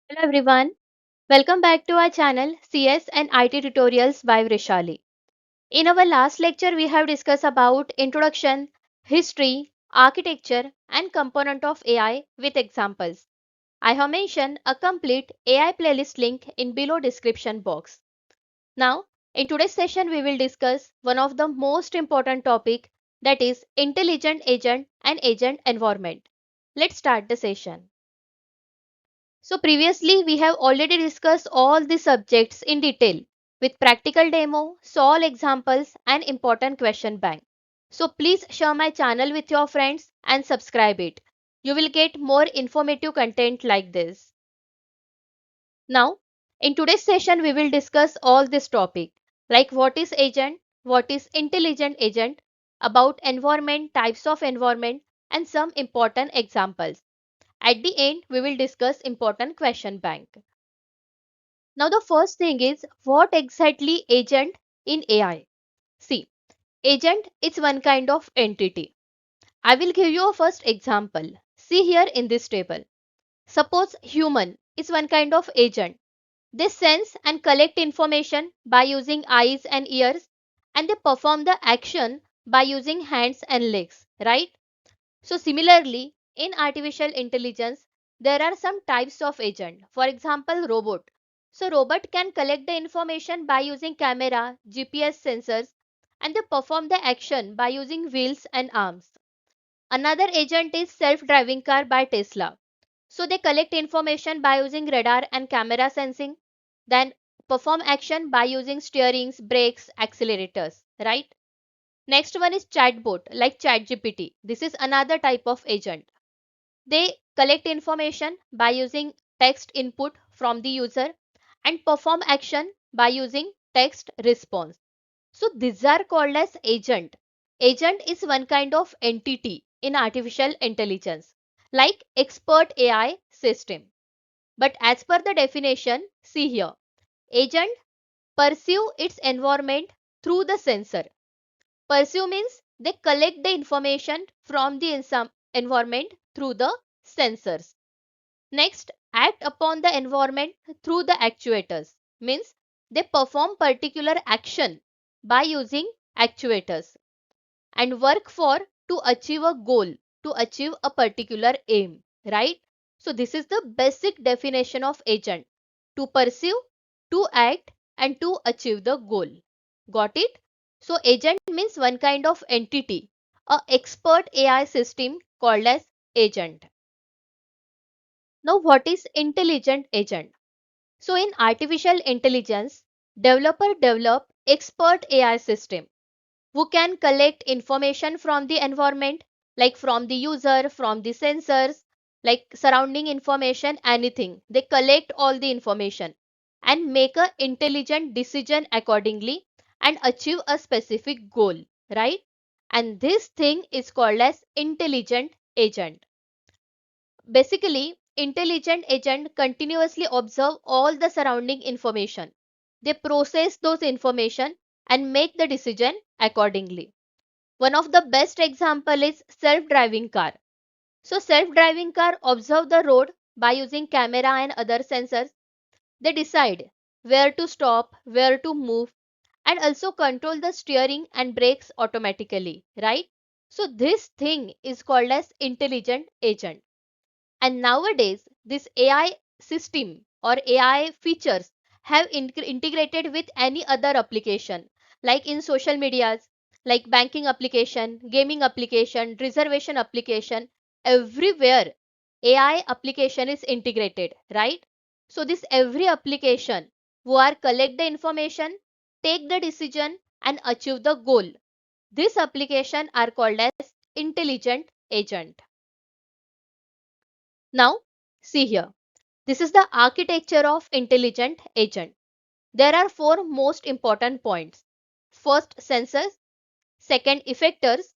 Hello everyone, welcome back to our channel CS and IT Tutorials by Vrishali. In our last lecture, we have discussed about introduction, history, architecture and component of AI with examples. I have mentioned a complete AI playlist link in below description box. Now, in today's session, we will discuss one of the most important topic, that is intelligent agent and agent environment. Let's start the session. So previously we have already discussed all the subjects in detail with practical demo, solve examples and important question bank. So please share my channel with your friends and subscribe it. You will get more informative content like this. Now, in today's session we will discuss all this topic like what is agent, what is intelligent agent, about environment, types of environment and some important examples. At the end, we will discuss important question bank. Now the first thing is what exactly agent in AI? See, agent is one kind of entity. I will give you a first example. See here in this table. Suppose human is one kind of agent. They sense and collect information by using eyes and ears and they perform the action by using hands and legs, right? So similarly, in artificial intelligence, there are some types of agent. For example, robot. So robot can collect the information by using camera, GPS sensors, and they perform the action by using wheels and arms. Another agent is self-driving car by Tesla. So they collect information by using radar and camera sensing, then perform action by using steerings, brakes, accelerators, right? Next one is chatbot like ChatGPT. This is another type of agent. They collect information by using text input from the user and perform action by using text response. So these are called as agent. Agent is one kind of entity in artificial intelligence like expert AI system. But as per the definition, see here, agent perceive its environment through the sensor. Perceive means they collect the information from the environment through the sensors. Next, act upon the environment through the actuators. Means they perform particular action by using actuators and work for to achieve a goal, to achieve a particular aim, right? So this is the basic definition of agent. To perceive, to act and to achieve the goal. Got it? So agent means one kind of entity, a expert AI system called as agent. Now what is intelligent agent? So in artificial intelligence, developer develop expert AI system who can collect information from the environment like from the user, from the sensors, like surrounding information, anything. They collect all the information and make a intelligent decision accordingly and achieve a specific goal, right? And this thing is called as intelligent agent. Basically, intelligent agent continuously observe all the surrounding information. They process those information and make the decision accordingly. One of the best example is self-driving car. So self-driving car observe the road by using camera and other sensors. They decide where to stop, where to move and also control the steering and brakes automatically, right? So this thing is called as intelligent agent. And nowadays, this AI system or AI features have integrated with any other application, like in social medias, like banking application, gaming application, reservation application, everywhere AI application is integrated, right? So this every application who are collect the information, take the decision and achieve the goal. This application are called as intelligent agent. Now, see here. This is the architecture of intelligent agent. There are four most important points. First, sensors, second, effectors,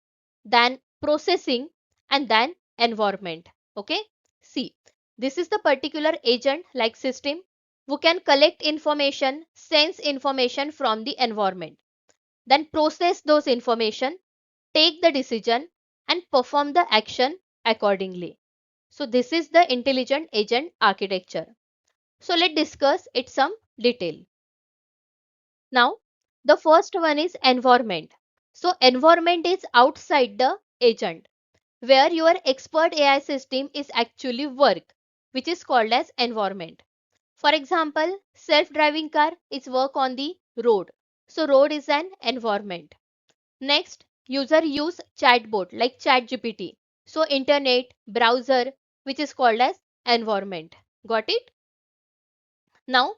then processing, and then environment. Okay. See, this is the particular agent like system who can collect information, sense information from the environment, then process those information, take the decision, and perform the action accordingly. So this is the intelligent agent architecture. So let's discuss it some detail. Now, the first one is environment. So environment is outside the agent, where your expert AI system is actually work, which is called as environment. For example, self-driving car is work on the road. So road is an environment. Next, user use chatbot like ChatGPT. So internet, browser, which is called as environment. Got it? Now,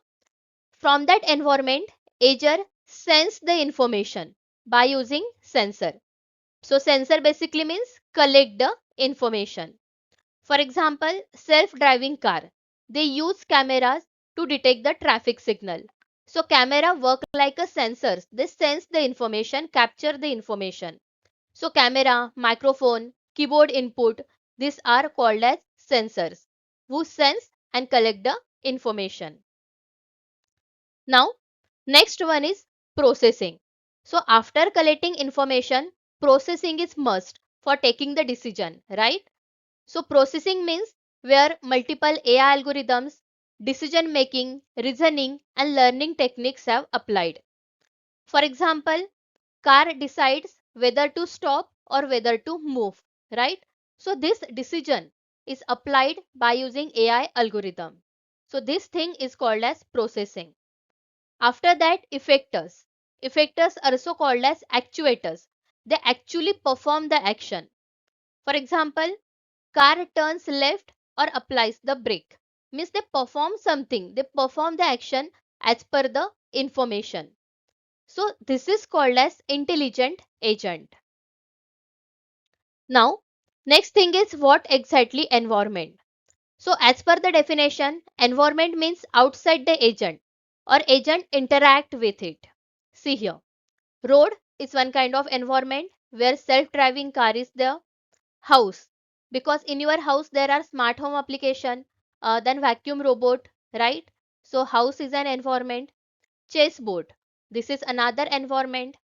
from that environment, Azure sends the information by using sensor. So sensor basically means collect the information. For example, self-driving car. They use cameras to detect the traffic signal. So camera work like a sensors. They sense the information, capture the information. So camera, microphone, keyboard input, these are called as sensors who sense and collect the information. Now, next one is processing. So after collecting information, processing is must for taking the decision, right? So processing means where multiple AI algorithms, decision making, reasoning and learning techniques have applied. For example, car decides whether to stop or whether to move, right? So this decision is applied by using AI algorithm. So this thing is called as processing. After that, effectors. Effectors are also called as actuators. They actually perform the action. For example, car turns left or applies the brake. Means they perform something. They perform the action as per the information. So this is called as intelligent agent. Now, next thing is what exactly environment. So as per the definition, environment means outside the agent or agent interact with it. See here. Road is one kind of environment where self-driving car is the house, because in your house there are smart home application, then vacuum robot, right? So house is an environment. Chessboard, this is another environment.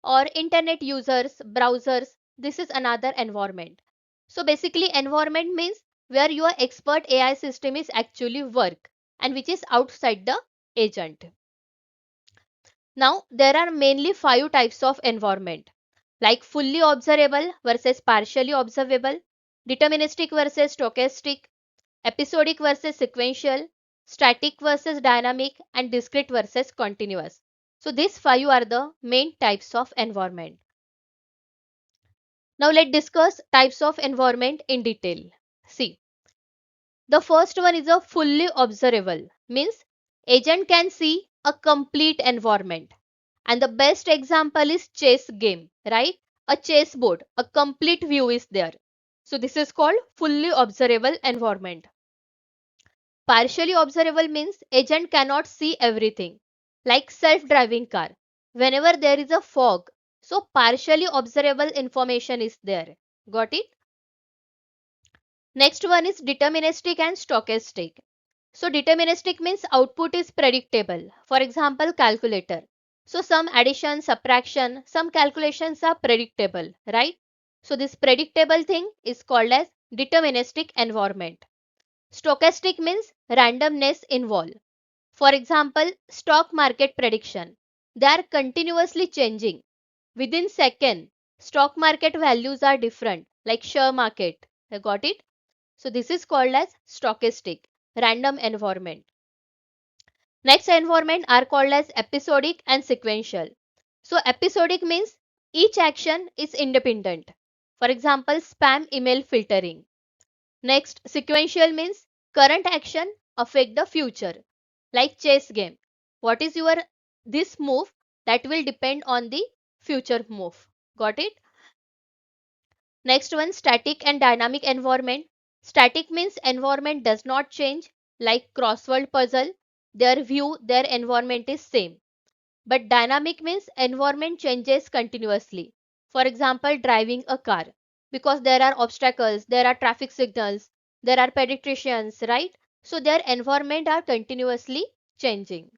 Or internet users, browsers, this is another environment. So basically environment means where your expert AI system is actually work and which is outside the agent. Now, there are mainly five types of environment, like fully observable versus partially observable, deterministic versus stochastic, episodic versus sequential, static versus dynamic, and discrete versus continuous. So, these five are the main types of environment. Now, let's discuss types of environment in detail. See, the first one is a fully observable, means agent can see a complete environment. And the best example is chess game, right? A chess board, a complete view is there. So this is called fully observable environment. Partially observable means agent cannot see everything, like self-driving car. Whenever there is a fog, so partially observable information is there. Got it? Next one is deterministic and stochastic. So deterministic means output is predictable. For example, calculator. So some addition, subtraction, some calculations are predictable, right? So this predictable thing is called as deterministic environment. Stochastic means randomness involved. For example, stock market prediction. They are continuously changing. Within second, stock market values are different, like share market. You got it? So this is called as stochastic, random environment. Next environment are called as episodic and sequential. So episodic means each action is independent. For example, spam email filtering. Next, sequential means current action affect the future. Like chess game. What is your this move that will depend on the future move. Got it? Next one, static and dynamic environment. Static means environment does not change, like crossword puzzle. Their view, their environment is same. But dynamic means environment changes continuously. For example, driving a car. Because there are obstacles, there are traffic signals, there are pedestrians, right? So their environment are continuously changing.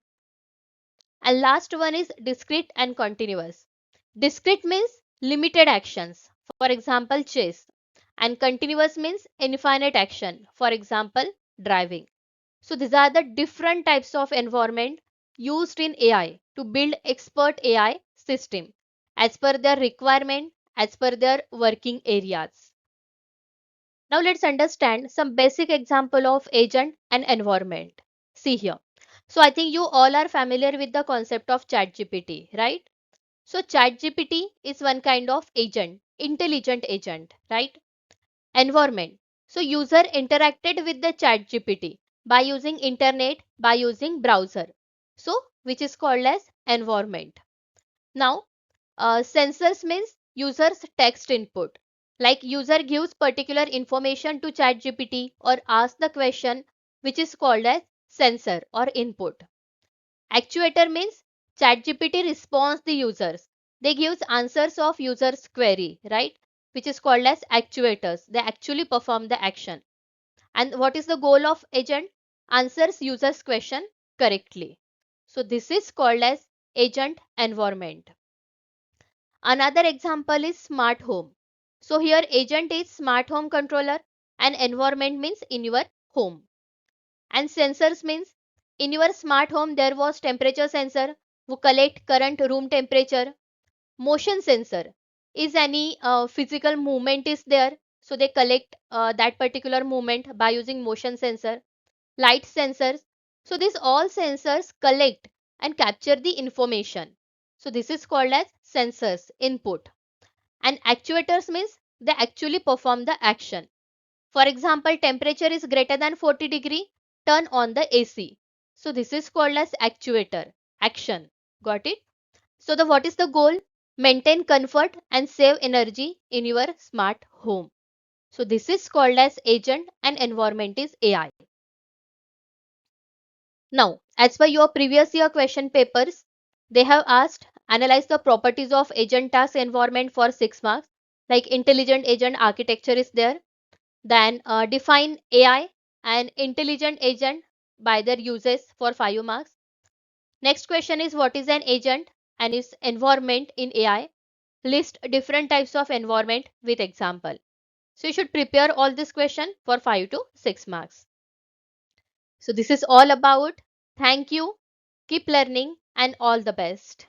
And last one is discrete and continuous. Discrete means limited actions. For example, chase. And continuous means infinite action. For example, driving. So these are the different types of environment used in AI to build expert AI system as per their requirement, as per their working areas. Now let's understand some basic example of agent and environment. See here. So I think you all are familiar with the concept of ChatGPT, right? So ChatGPT is one kind of agent, intelligent agent, right? Environment. So user interacted with the ChatGPT by using internet, by using browser. So which is called as environment. Now sensors means users text input. Like user gives particular information to ChatGPT or asks the question which is called as sensor or input. Actuator means ChatGPT responds the users. They gives answers of users query, right? Which is called as actuators. They actually perform the action. And what is the goal of agent? Answers users question correctly. So this is called as agent environment. Another example is smart home. So here agent is smart home controller and environment means in your home. And sensors means in your smart home there was temperature sensor who collect current room temperature. Motion sensor is any physical movement is there. So they collect that particular movement by using motion sensor. Light sensors. So these all sensors collect and capture the information. So this is called as sensors input. And actuators means they actually perform the action. For example, temperature is greater than 40 degree, turn on the AC. So this is called as actuator, action. Got it? So the what is the goal? Maintain comfort and save energy in your smart home. So this is called as agent and environment is AI. Now, as per your previous year question papers, they have asked analyze the properties of agent task environment for 6 marks. Like intelligent agent architecture is there. Then define AI and intelligent agent by their uses for 5 marks. Next question is what is an agent and its environment in AI. List different types of environment with example. So you should prepare all this question for 5 to 6 marks. So this is all about. Thank you. Keep learning and all the best.